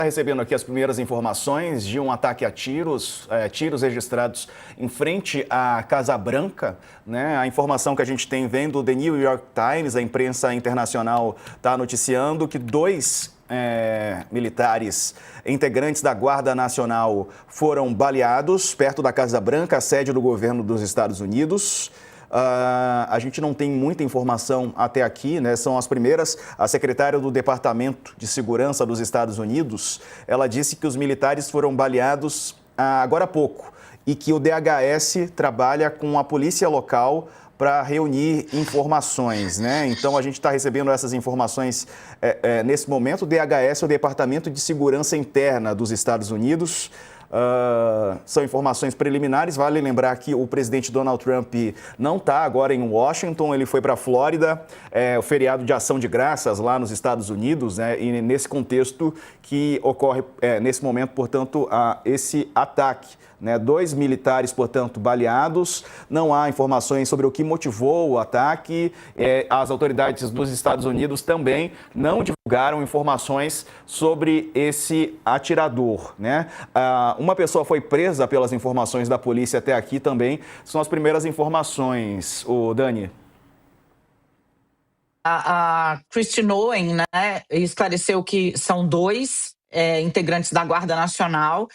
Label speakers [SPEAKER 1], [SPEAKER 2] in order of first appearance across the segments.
[SPEAKER 1] Está recebendo aqui as primeiras informações de um ataque a tiros, tiros registrados em frente à Casa Branca, né? A informação que a gente tem vem do The New York Times, a imprensa internacional está noticiando que dois militares integrantes da Guarda Nacional foram baleados perto da Casa Branca, a sede do governo dos Estados Unidos. A gente não tem muita informação até aqui, né? São as primeiras. A secretária do Departamento de Segurança dos Estados Unidos, ela disse que os militares foram baleados agora há pouco e que o DHS trabalha com a polícia local para reunir informações, né? Então a gente está recebendo essas informações nesse momento. O DHS é o Departamento de Segurança Interna dos Estados Unidos. São informações preliminares. Vale lembrar que o presidente Donald Trump não está agora em Washington, ele foi para a Flórida, o feriado de Ação de Graças lá nos Estados Unidos, né? E nesse contexto que ocorre, nesse momento, portanto, esse ataque, né? Dois militares, portanto, baleados. Não há informações sobre o que motivou o ataque. As autoridades dos Estados Unidos também não divulgaram informações sobre esse atirador, né? Uma pessoa foi presa pelas informações da polícia até aqui também. São as primeiras informações, Dani.
[SPEAKER 2] A Kristi Noem, né, esclareceu que são dois integrantes da Guarda Nacional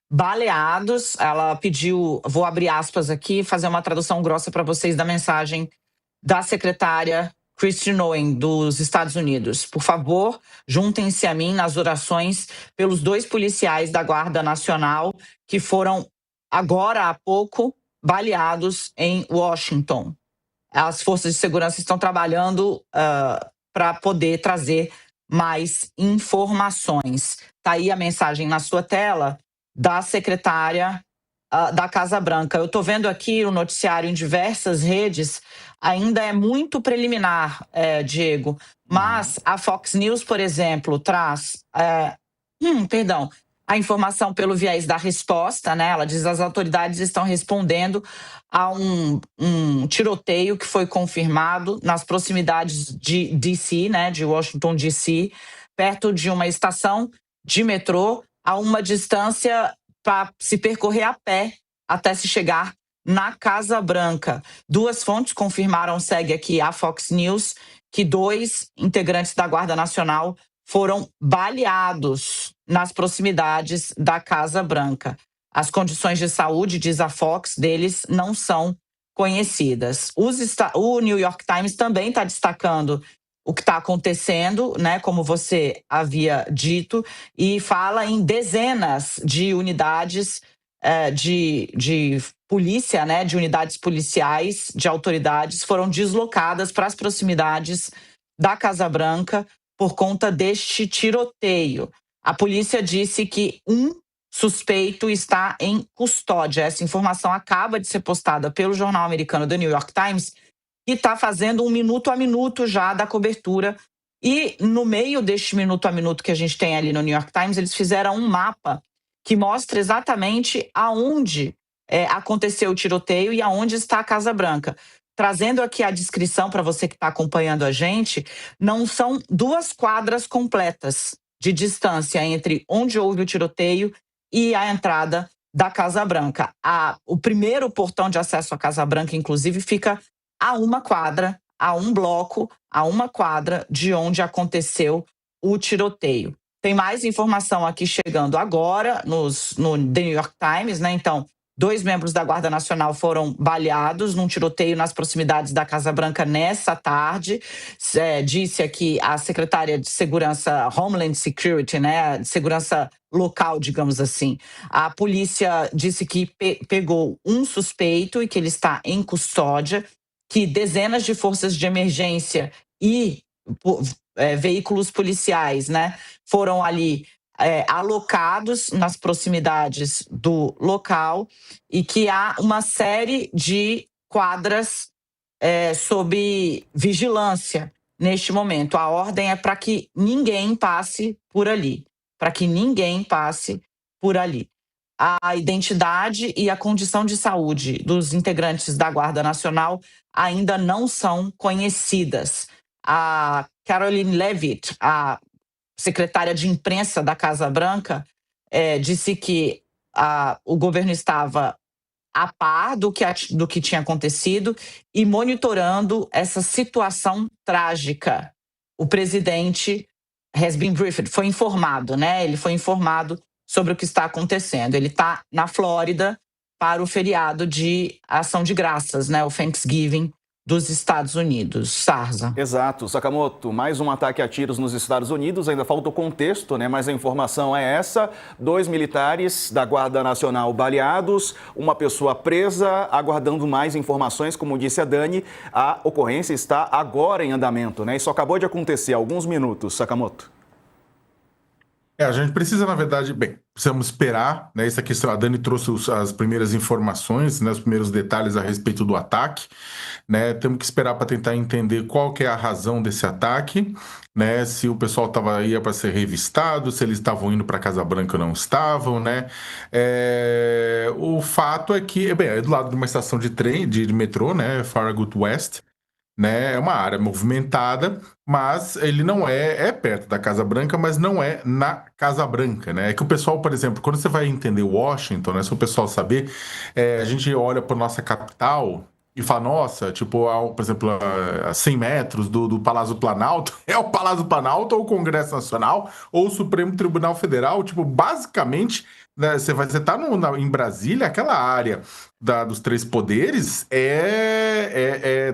[SPEAKER 2] baleados. Ela pediu, vou abrir aspas aqui, fazer uma tradução grossa para vocês da mensagem da secretária Kristi Noem, dos Estados Unidos. Por favor, juntem-se a mim nas orações pelos dois policiais da Guarda Nacional que foram, agora há pouco, baleados em Washington. As forças de segurança estão trabalhando para poder trazer mais informações. Está aí a mensagem na sua tela da secretária da Casa Branca. Eu estou vendo aqui o noticiário em diversas redes, ainda é muito preliminar, Diego, mas a Fox News, por exemplo, traz a informação pelo viés da resposta, né? Ela diz que as autoridades estão respondendo a um tiroteio que foi confirmado nas proximidades de D.C., né, de Washington, D.C., perto de uma estação de metrô, a uma distância para se percorrer a pé até se chegar na Casa Branca. Duas fontes confirmaram, segue aqui a Fox News, que dois integrantes da Guarda Nacional foram baleados nas proximidades da Casa Branca. As condições de saúde, diz a Fox, deles não são conhecidas. O New York Times também está destacando o que está acontecendo, né, como você havia dito, e fala em dezenas de unidades de polícia, né, de unidades policiais, de autoridades, foram deslocadas para as proximidades da Casa Branca por conta deste tiroteio. A polícia disse que um suspeito está em custódia. Essa informação acaba de ser postada pelo jornal americano The New York Times, que está fazendo um minuto a minuto já da cobertura. E no meio deste minuto a minuto que a gente tem ali no New York Times, eles fizeram um mapa que mostra exatamente aonde aconteceu o tiroteio e aonde está a Casa Branca. Trazendo aqui a descrição para você que está acompanhando a gente, não são 2 quadras completas de distância entre onde houve o tiroteio e a entrada da Casa Branca. O primeiro portão de acesso à Casa Branca, inclusive, fica a 1 quadra, a 1 bloco, a 1 quadra de onde aconteceu o tiroteio. Tem mais informação aqui chegando agora no The New York Times, né? Então, 2 membros da Guarda Nacional foram baleados num tiroteio nas proximidades da Casa Branca nessa tarde. Disse aqui a secretária de Segurança, Homeland Security, né, segurança local, digamos assim. A polícia disse que pegou um suspeito e que ele está em custódia, que dezenas de forças de emergência e veículos policiais, né, foram ali alocados nas proximidades do local e que há uma série de quadras sob vigilância neste momento. A ordem é para que ninguém passe por ali, A identidade e a condição de saúde dos integrantes da Guarda Nacional ainda não são conhecidas. A Caroline Leavitt, a secretária de imprensa da Casa Branca, disse que o governo estava a par do que tinha acontecido e monitorando essa situação trágica. O presidente has been briefed, foi informado, né? Ele foi informado sobre o que está acontecendo. Ele está na Flórida para o feriado de Ação de Graças, né? O Thanksgiving dos Estados Unidos. Sarza.
[SPEAKER 1] Exato. Sakamoto, mais um ataque a tiros nos Estados Unidos, ainda falta o contexto, né? Mas a informação é essa: 2 militares da Guarda Nacional baleados, uma pessoa presa, aguardando mais informações. Como disse a Dani, a ocorrência está agora em andamento, né? Isso acabou de acontecer há alguns minutos, Sakamoto.
[SPEAKER 3] A gente precisa, na verdade, precisamos esperar, né? Essa questão, a Dani trouxe as primeiras informações, né? Os primeiros detalhes a respeito do ataque, né? Temos que esperar para tentar entender qual que é a razão desse ataque, né? Se o pessoal ia para ser revistado, se eles estavam indo para a Casa Branca ou não estavam, né? O fato é que, é do lado de uma estação de trem, de metrô, né? Farragut West, né? É uma área movimentada, mas ele não é perto da Casa Branca, mas não é na Casa Branca, né? É que o pessoal, por exemplo, quando você vai entender Washington, né? Se o pessoal saber, a gente olha para nossa capital e fala, nossa, tipo, por exemplo, a 100 metros do Palácio Planalto, é o Palácio Planalto ou o Congresso Nacional ou o Supremo Tribunal Federal, tipo, basicamente, né, você tá em Brasília, aquela área dos 3 poderes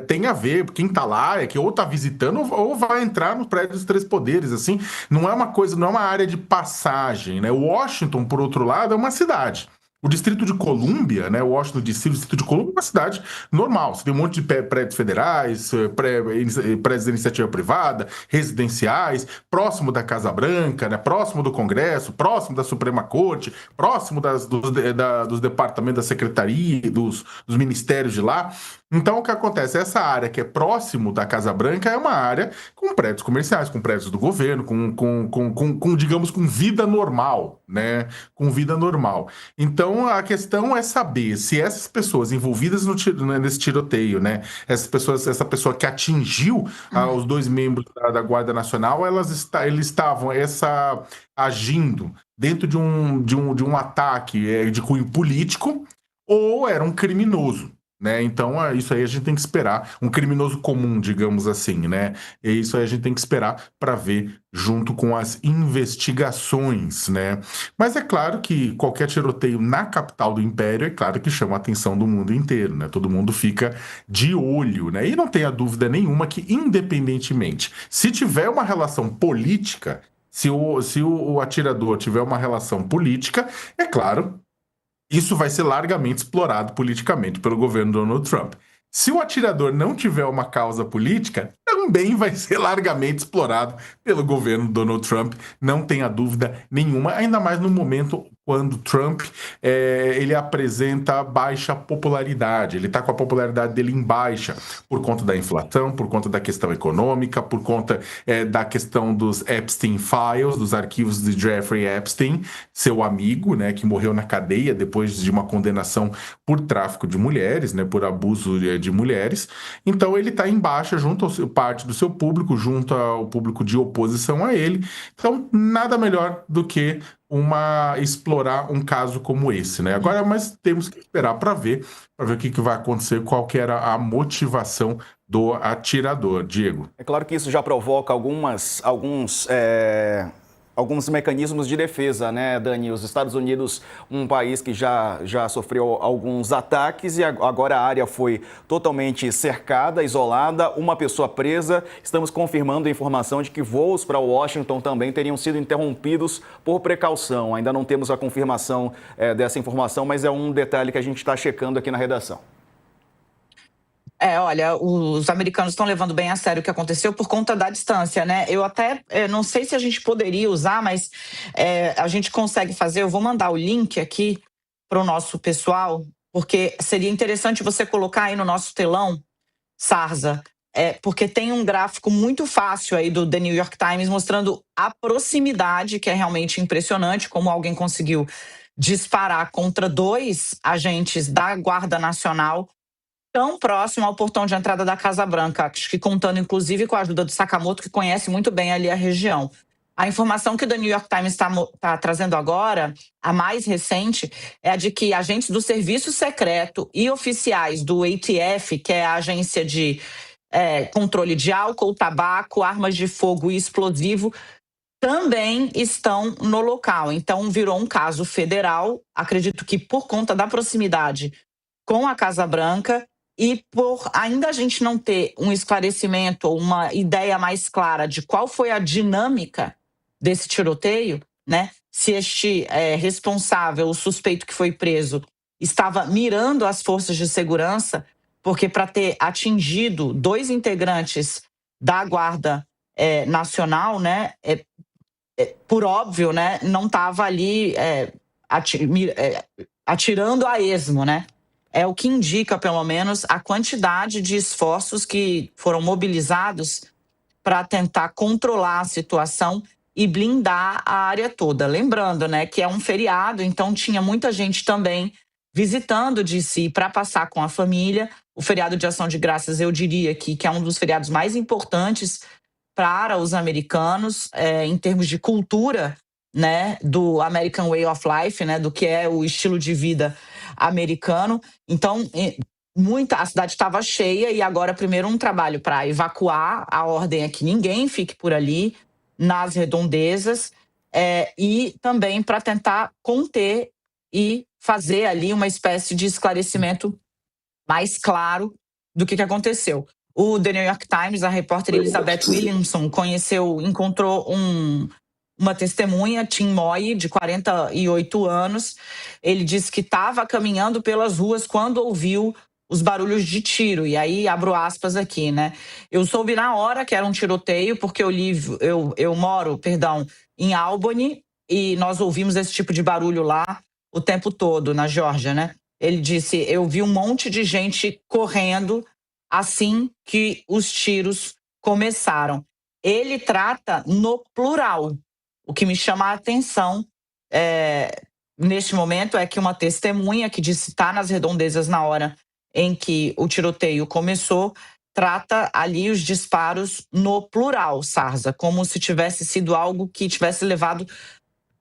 [SPEAKER 3] tem a ver, quem tá lá é que ou tá visitando ou vai entrar no prédio dos 3 poderes, assim, não é uma coisa, não é uma área de passagem, né? Washington, por outro lado, é uma cidade. O Distrito de Colômbia, né, Washington DC, o Distrito de Colômbia é uma cidade normal. Você tem um monte de prédios federais, prédios de iniciativa privada, residenciais, próximo da Casa Branca, né, próximo do Congresso, próximo da Suprema Corte, próximo dos departamentos da Secretaria, dos ministérios de lá. Então, o que acontece? Essa área que é próximo da Casa Branca é uma área com prédios comerciais, com prédios do governo, digamos, com vida normal, né? Com vida normal. Então, a questão é saber se essas pessoas envolvidas nesse tiroteio, né? Essa pessoa que atingiu os 2 membros da Guarda Nacional, eles estavam agindo dentro de um ataque de cunho político ou era um criminoso. Né? Então, isso aí a gente tem que esperar. Um criminoso comum, digamos assim, né? E isso aí a gente tem que esperar para ver junto com as investigações, né? Mas é claro que qualquer tiroteio na capital do Império, é claro que chama a atenção do mundo inteiro, né? Todo mundo fica de olho, né? E não tenha dúvida nenhuma que, independentemente, se tiver uma relação política, se o atirador tiver uma relação política, é claro, isso vai ser largamente explorado politicamente pelo governo Donald Trump. Se o atirador não tiver uma causa política, também vai ser largamente explorado pelo governo Donald Trump, não tenha dúvida nenhuma, ainda mais no momento quando Trump ele apresenta baixa popularidade, ele está com a popularidade dele em baixa, por conta da inflação, por conta da questão econômica, por conta da questão dos Epstein Files, dos arquivos de Jeffrey Epstein, seu amigo, né, que morreu na cadeia depois de uma condenação por tráfico de mulheres, né, por abuso de mulheres. Então ele está em baixa junto ao parte do seu público, junto ao público de oposição a ele. Então nada melhor do que explorar um caso como esse, né? Agora, mas temos que esperar para ver o que vai acontecer, qual que era a motivação do atirador, Diego.
[SPEAKER 1] É claro que isso já provoca alguns mecanismos de defesa, né, Dani? Os Estados Unidos, um país que já sofreu alguns ataques e agora a área foi totalmente cercada, isolada, uma pessoa presa. Estamos confirmando a informação de que voos para Washington também teriam sido interrompidos por precaução. Ainda não temos a confirmação dessa informação, mas é um detalhe que a gente está checando aqui na redação.
[SPEAKER 2] Olha, os americanos estão levando bem a sério o que aconteceu por conta da distância, né? Eu até não sei se a gente poderia usar, mas a gente consegue fazer. Eu vou mandar o link aqui para o nosso pessoal, porque seria interessante você colocar aí no nosso telão, Sarza, porque tem um gráfico muito fácil aí do The New York Times mostrando a proximidade, que é realmente impressionante, como alguém conseguiu disparar contra 2 agentes da Guarda Nacional tão próximo ao portão de entrada da Casa Branca, acho que contando inclusive com a ajuda do Sakamoto, que conhece muito bem ali a região. A informação que o The New York Times está trazendo agora, a mais recente, é a de que agentes do Serviço Secreto e oficiais do ATF, que é a agência de controle de álcool, tabaco, armas de fogo e explosivo, também estão no local. Então, virou um caso federal, acredito que por conta da proximidade com a Casa Branca e por ainda a gente não ter um esclarecimento ou uma ideia mais clara de qual foi a dinâmica desse tiroteio, né? Se este responsável, o suspeito que foi preso, estava mirando as forças de segurança, porque para ter atingido 2 integrantes da Guarda Nacional, né? Por óbvio, né? Não estava ali atirando a esmo, né? É o que indica, pelo menos, a quantidade de esforços que foram mobilizados para tentar controlar a situação e blindar a área toda. Lembrando, né, que é um feriado, então tinha muita gente também visitando DC para passar com a família. O feriado de Ação de Graças, eu diria que é um dos feriados mais importantes para os americanos, em termos de cultura, né, do American Way of Life, né, do que é o estilo de vida americano. Então, a cidade estava cheia e agora primeiro um trabalho para evacuar. A ordem é que ninguém fique por ali, nas redondezas, e também para tentar conter e fazer ali uma espécie de esclarecimento mais claro do que aconteceu. O The New York Times, a repórter Elizabeth Williamson, encontrou uma testemunha, Tim Moy, de 48 anos. Ele disse que estava caminhando pelas ruas quando ouviu os barulhos de tiro. E aí, abro aspas aqui, né? Eu soube na hora que era um tiroteio, porque eu moro, em Albany, e nós ouvimos esse tipo de barulho lá o tempo todo, na Geórgia, né? Ele disse, eu vi um monte de gente correndo assim que os tiros começaram. Ele trata no plural. O que me chama a atenção neste momento é que uma testemunha que disse estar nas redondezas na hora em que o tiroteio começou, trata ali os disparos no plural, Sarza, como se tivesse sido algo que tivesse levado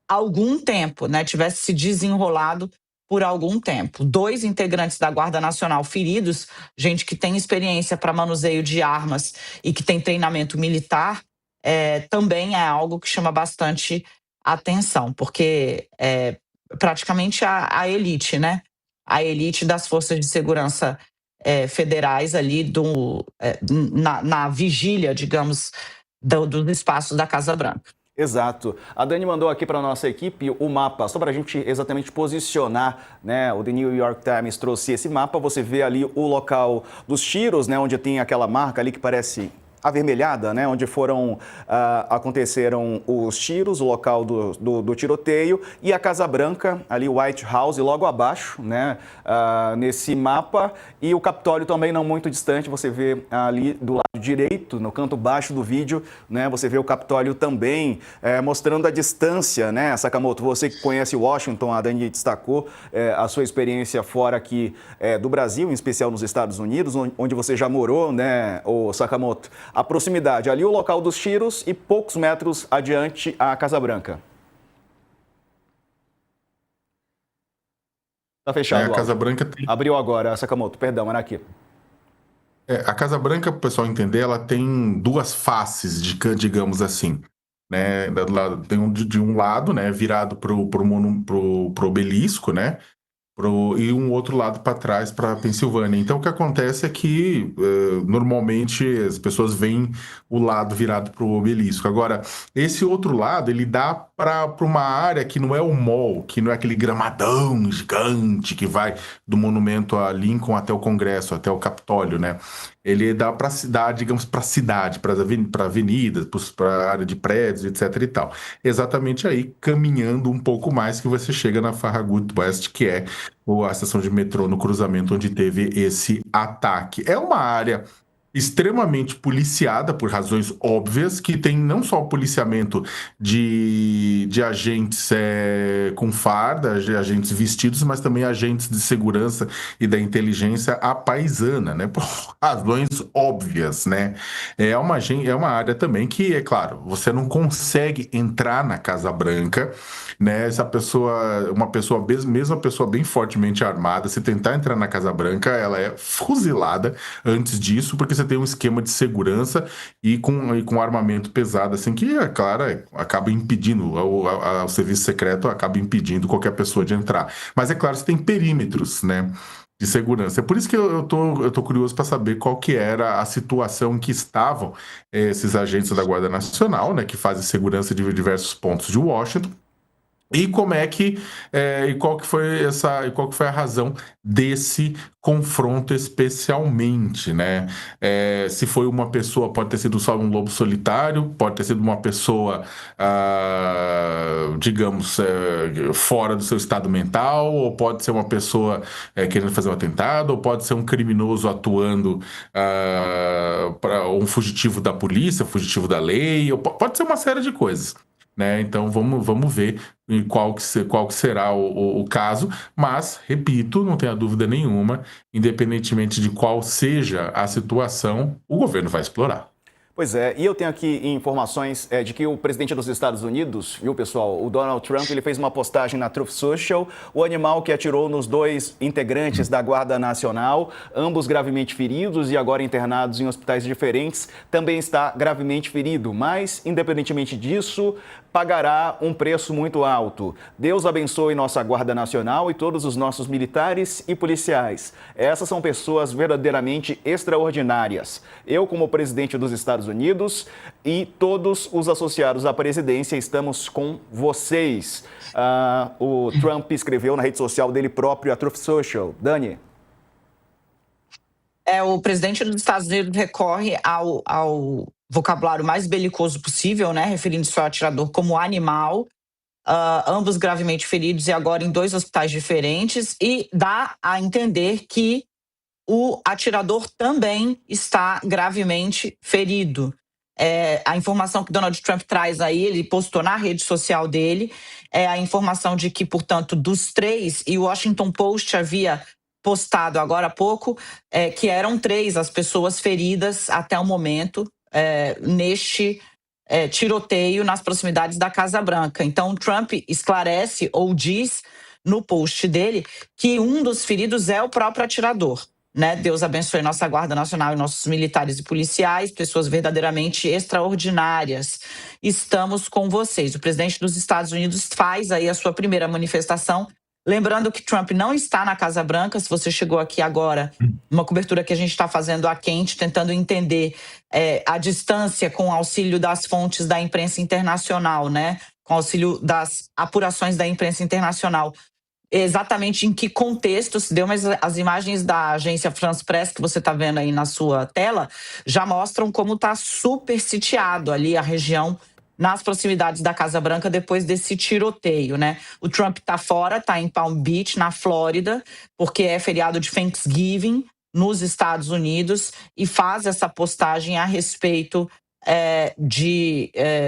[SPEAKER 2] algum tempo, né? Tivesse se desenrolado por algum tempo. 2 integrantes da Guarda Nacional feridos, gente que tem experiência para manuseio de armas e que tem treinamento militar, também é algo que chama bastante atenção, porque é praticamente a elite, né? A elite das forças de segurança federais ali na vigília, digamos, dos espaços da Casa Branca.
[SPEAKER 1] Exato. A Dani mandou aqui para a nossa equipe o mapa, só para a gente exatamente posicionar, né? O The New York Times trouxe esse mapa, você vê ali o local dos tiros, né? Onde tem aquela marca ali que parece avermelhada, né? Onde aconteceram os tiros, o local do tiroteio, e a Casa Branca, ali o White House, logo abaixo, né? Nesse mapa, e o Capitólio também não muito distante, você vê ali do lado direito, no canto baixo do vídeo, né? Você vê o Capitólio também, mostrando a distância, né? Sakamoto, você que conhece Washington, a Dani destacou a sua experiência fora aqui do Brasil, em especial nos Estados Unidos, onde você já morou, né, o Sakamoto? A proximidade, ali o local dos tiros e poucos metros adiante a Casa Branca. Tá fechado.
[SPEAKER 3] A Casa Branca tem...
[SPEAKER 1] Abriu agora, Sakamoto, perdão, era aqui.
[SPEAKER 3] A Casa Branca, para o pessoal entender, ela tem 2 faces, digamos assim. Né? Tem de um lado, né, virado pro obelisco, né? E um outro lado para trás, para a Pensilvânia. Então, o que acontece é que, normalmente, as pessoas veem o lado virado para o obelisco. Agora, esse outro lado, ele dá para uma área que não é o mall, que não é aquele gramadão gigante que vai do monumento a Lincoln até o Congresso, até o Capitólio, né? Ele dá para a cidade, digamos, para a cidade, para avenidas, para a área de prédios, etc e tal. Exatamente aí, caminhando um pouco mais, que você chega na Farragut West, que é a estação de metrô no cruzamento onde teve esse ataque. É uma área extremamente policiada por razões óbvias, que tem não só o policiamento de agentes com farda, de agentes vestidos, mas também agentes de segurança e da inteligência à paisana, né? Por razões óbvias, né? É uma área também que, é claro, você não consegue entrar na Casa Branca, né? Uma pessoa, mesmo uma pessoa bem fortemente armada, se tentar entrar na Casa Branca, ela é fuzilada antes disso, porque você tem um esquema de segurança e com armamento pesado, assim, que, é claro, acaba impedindo, o serviço secreto acaba impedindo qualquer pessoa de entrar. Mas, é claro, você tem perímetros, né, de segurança. É por isso que eu tô curioso para saber qual que era a situação em que estavam esses agentes da Guarda Nacional, né, que fazem segurança de diversos pontos de Washington. E como é que e qual que foi a razão desse confronto especialmente, né? Se foi uma pessoa, pode ter sido só um lobo solitário, pode ter sido uma pessoa, digamos, fora do seu estado mental, ou pode ser uma pessoa querendo fazer um atentado, ou pode ser um criminoso atuando para um fugitivo da polícia, fugitivo da lei, ou pode ser uma série de coisas. Né? Então vamos ver qual que será o caso, mas, repito, não tenha dúvida nenhuma, independentemente de qual seja a situação, o governo vai explorar.
[SPEAKER 1] Pois é, e eu tenho aqui informações de que o presidente dos Estados Unidos, viu, pessoal, o Donald Trump, ele fez uma postagem na Truth Social, o animal que atirou nos 2 integrantes da Guarda Nacional, ambos gravemente feridos e agora internados em hospitais diferentes, também está gravemente ferido, mas, independentemente disso, pagará um preço muito alto. Deus abençoe nossa Guarda Nacional e todos os nossos militares e policiais. Essas são pessoas verdadeiramente extraordinárias. Eu, como presidente dos Estados Unidos e todos os associados à presidência, estamos com vocês. O Trump escreveu na rede social dele próprio, a Truth Social. Dani?
[SPEAKER 2] O presidente dos Estados Unidos recorre ao vocabulário mais belicoso possível, né, referindo-se ao atirador como animal, ambos gravemente feridos e agora em 2 hospitais diferentes, e dá a entender que o atirador também está gravemente ferido. A informação que Donald Trump traz aí, ele postou na rede social dele, é a informação de que, portanto, dos 3, e o Washington Post havia postado agora há pouco, que eram 3 as pessoas feridas até o momento neste tiroteio nas proximidades da Casa Branca. Então, Trump esclarece ou diz no post dele que um dos feridos é o próprio atirador. Né? Deus abençoe nossa Guarda Nacional e nossos militares e policiais, pessoas verdadeiramente extraordinárias. Estamos com vocês. O presidente dos Estados Unidos faz aí a sua primeira manifestação. Lembrando que Trump não está na Casa Branca. Se você chegou aqui agora, uma cobertura que a gente está fazendo a quente, tentando entender a distância com o auxílio das fontes da imprensa internacional, né? Com o auxílio das apurações da imprensa internacional. Exatamente em que contexto se deu, mas as imagens da agência France Press que você está vendo aí na sua tela já mostram como está super sitiado ali a região nas proximidades da Casa Branca depois desse tiroteio, né? O Trump está fora, está em Palm Beach, na Flórida, porque é feriado de Thanksgiving nos Estados Unidos, e faz essa postagem a respeito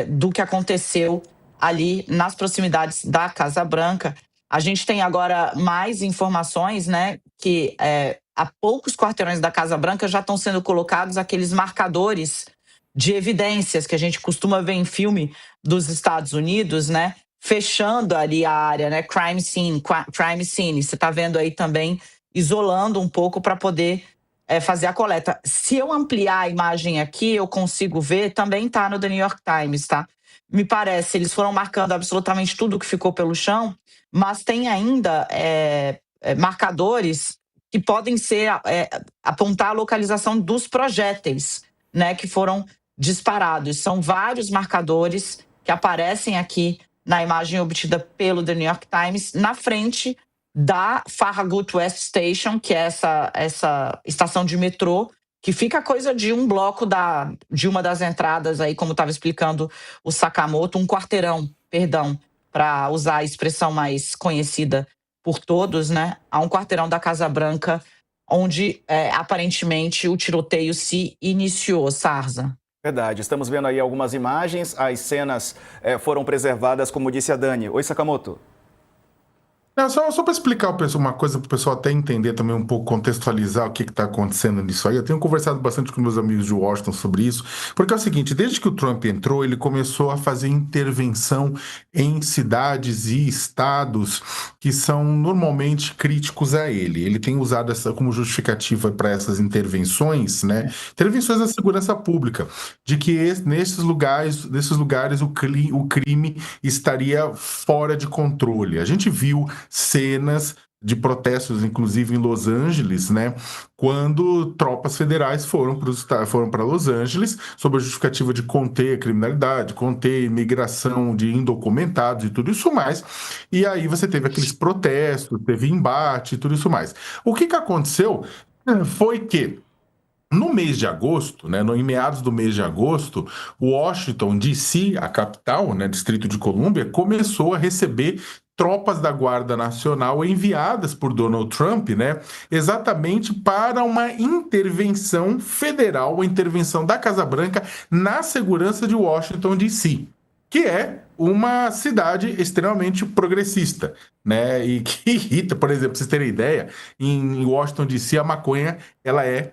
[SPEAKER 2] do que aconteceu ali nas proximidades da Casa Branca. A gente tem agora mais informações, né, que a poucos quarteirões da Casa Branca já estão sendo colocados aqueles marcadores de evidências que a gente costuma ver em filme dos Estados Unidos, né, fechando ali a área, né, crime scene. Você está vendo aí também, isolando um pouco para poder fazer a coleta. Se eu ampliar a imagem aqui, eu consigo ver, também está no The New York Times, tá? Me parece, eles foram marcando absolutamente tudo que ficou pelo chão, mas tem ainda marcadores que podem ser apontar a localização dos projéteis, né, que foram disparados. São vários marcadores que aparecem aqui na imagem obtida pelo The New York Times, na frente da Farragut West Station, que é essa estação de metrô, que fica coisa de um bloco de uma das entradas aí, como estava explicando o Sakamoto, um quarteirão, perdão, para usar a expressão mais conhecida por todos, né? Há um quarteirão da Casa Branca onde aparentemente o tiroteio se iniciou, Sarza.
[SPEAKER 1] Verdade, estamos vendo aí algumas imagens, as cenas foram preservadas, como disse a Dani. Oi, Sakamoto.
[SPEAKER 3] Não, só para explicar uma coisa para o pessoal até entender também um pouco, contextualizar o que está acontecendo nisso aí. Eu tenho conversado bastante com meus amigos de Washington sobre isso, porque é o seguinte, desde que o Trump entrou, ele começou a fazer intervenção em cidades e estados que são normalmente críticos a ele. Ele tem usado essa como justificativa para essas intervenções, né? Intervenções da segurança pública, de que nesses lugares o crime estaria fora de controle. A gente viu cenas de protestos, inclusive em Los Angeles, né, quando tropas federais foram para Los Angeles sob a justificativa de conter a criminalidade, conter a imigração de indocumentados e tudo isso mais. E aí você teve aqueles protestos, teve embate e tudo isso mais. O que aconteceu foi que no mês de agosto, né, em meados do mês de agosto, Washington, D.C., a capital, né, Distrito de Colômbia, começou a receber tropas da Guarda Nacional enviadas por Donald Trump, né, exatamente para uma intervenção federal, uma intervenção da Casa Branca na segurança de Washington, D.C., que é uma cidade extremamente progressista, né, e que irrita, por exemplo, pra vocês terem ideia, em Washington, D.C., a maconha, ela é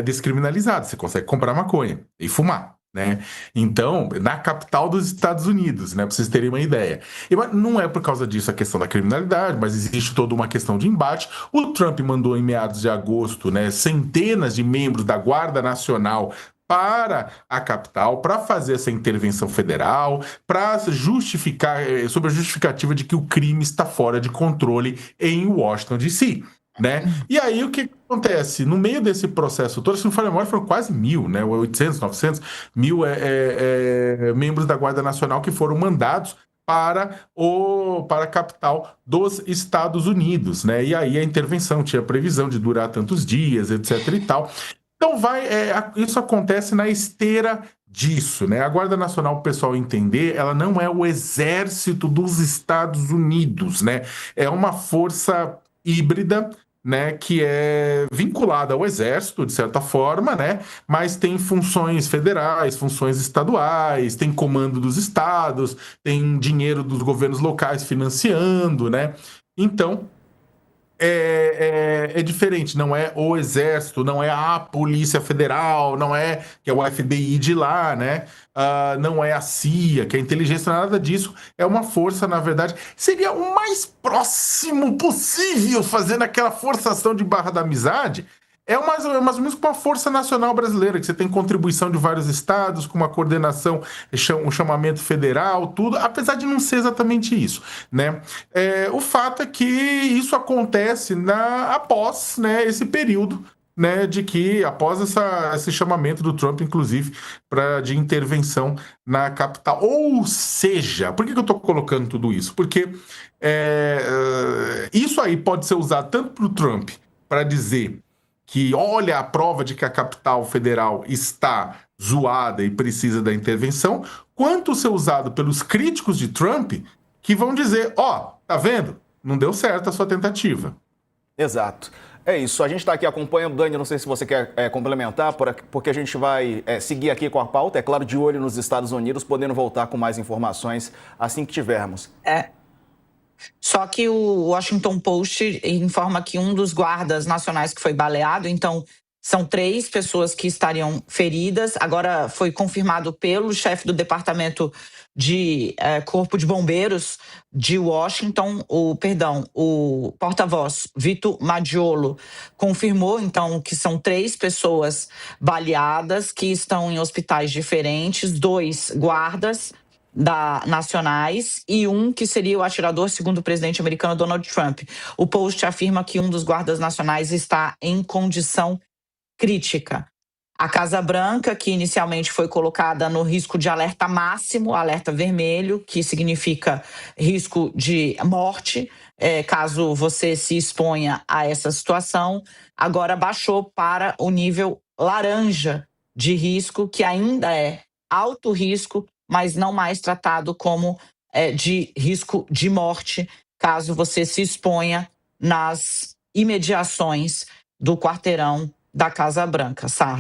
[SPEAKER 3] descriminalizada, você consegue comprar maconha e fumar, né? Então, na capital dos Estados Unidos, né, para vocês terem uma ideia. E não é por causa disso a questão da criminalidade, mas existe toda uma questão de embate. O Trump mandou em meados de agosto, né, centenas de membros da Guarda Nacional para a capital, para fazer essa intervenção federal, para justificar, sob a justificativa de que o crime está fora de controle em Washington, D.C., né? E aí o que acontece? No meio desse processo todo, se não for a memória, foram quase 1.000, né? 800, 900, 1.000 membros da Guarda Nacional que foram mandados para a capital dos Estados Unidos, né? E aí a intervenção tinha previsão de durar tantos dias, etc e tal. Então isso acontece na esteira disso, né? A Guarda Nacional, para o pessoal entender, ela não é o exército dos Estados Unidos, né? É uma força híbrida, né, que é vinculada ao exército, de certa forma, né, mas tem funções federais, funções estaduais, tem comando dos estados, tem dinheiro dos governos locais financiando, né? Então, é diferente, não é o exército, não é a Polícia Federal, não é que é o FBI de lá, né? Não é a CIA, que é a inteligência, nada disso. É uma força, na verdade, seria o mais próximo possível, fazendo aquela forçação de barra da amizade. É mais ou menos como a Força Nacional Brasileira, que você tem contribuição de vários estados, com uma coordenação, um chamamento federal, tudo, apesar de não ser exatamente isso, né? O fato é que isso acontece após, né, esse período, né, de que após esse chamamento do Trump, inclusive, de intervenção na capital. Ou seja, por que eu estou colocando tudo isso? Porque isso aí pode ser usado tanto para o Trump para dizer que olha a prova de que a capital federal está zoada e precisa da intervenção, quanto ser usado pelos críticos de Trump que vão dizer, tá vendo? Não deu certo a sua tentativa.
[SPEAKER 1] Exato. É isso, a gente está aqui acompanhando, Dani, não sei se você quer complementar, porque a gente vai seguir aqui com a pauta, é claro, de olho nos Estados Unidos, podendo voltar com mais informações assim que tivermos.
[SPEAKER 2] Só que o Washington Post informa que um dos guardas nacionais que foi baleado, então são 3 pessoas que estariam feridas. Agora foi confirmado pelo chefe do departamento de Corpo de Bombeiros de Washington, o porta-voz Vito Maggiolo confirmou então que são 3 pessoas baleadas que estão em hospitais diferentes, 2 guardas nacionais e um que seria o atirador, segundo o presidente americano Donald Trump. O Post afirma que um dos guardas nacionais está em condição crítica. A Casa Branca, que inicialmente foi colocada no risco de alerta máximo, alerta vermelho, que significa risco de morte, caso você se exponha a essa situação, agora baixou para o nível laranja de risco, que ainda é alto risco, mas não mais tratado como de risco de morte, caso você se exponha nas imediações do quarteirão da Casa Branca, Sarza.